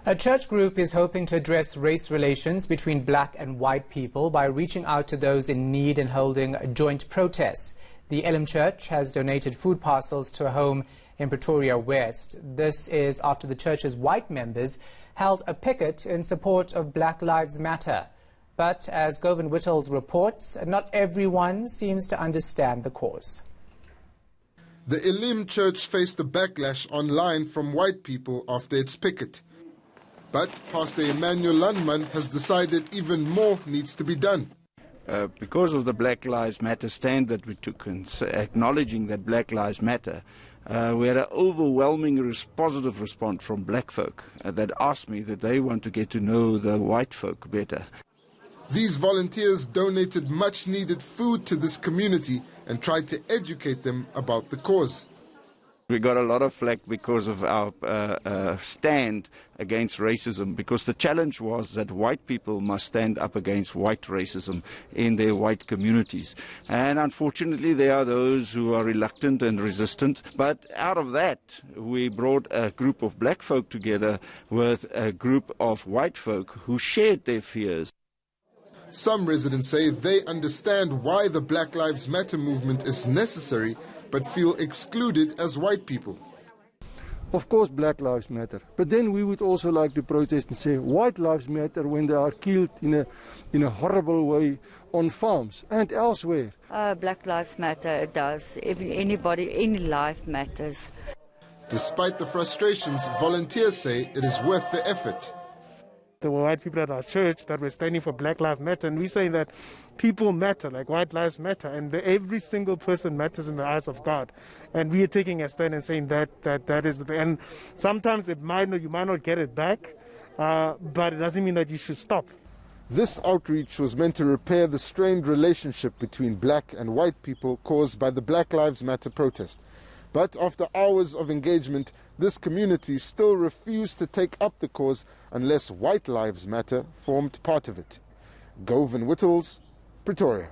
A church group is hoping to address race relations between black and white people by reaching out to those in need and holding joint protests. The Elim Church has donated food parcels to a home in Pretoria West. This is after the church's white members held a picket in support of Black Lives Matter. But as Govan Whittles reports, not everyone seems to understand the cause. The Elim Church faced a backlash online from white people after its picket. But Pastor Emmanuel Landman has decided even more needs to be done. Because of the Black Lives Matter stand that we took and acknowledging that Black Lives Matter, we had an overwhelming positive response from black folk that asked me that they want to get to know the white folk better. These volunteers donated much needed food to this community and tried to educate them about the cause. We got a lot of flack because of our stand against racism, because the challenge was that white people must stand up against white racism in their white communities. And unfortunately, there are those who are reluctant and resistant. But out of that, we brought a group of black folk together with a group of white folk who shared their fears. Some residents say they understand why the Black Lives Matter movement is necessary, but feel excluded as white people. Of course Black Lives Matter, but then we would also like to protest and say white lives matter when they are killed in a horrible way on farms and elsewhere. Black Lives Matter, it does. Any life matters. Despite the frustrations, volunteers say it is worth the effort. There were white people at our church that were standing for Black Lives Matter, and we say that people matter, like white lives matter, and every single person matters in the eyes of God. And we are taking a stand and saying that is the, and sometimes you might not get it back, but it doesn't mean that you should stop. This outreach was meant to repair the strained relationship between black and white people caused by the Black Lives Matter protest. But after hours of engagement, this community still refused to take up the cause unless White Lives Matter formed part of it. Govan Whittles, Pretoria.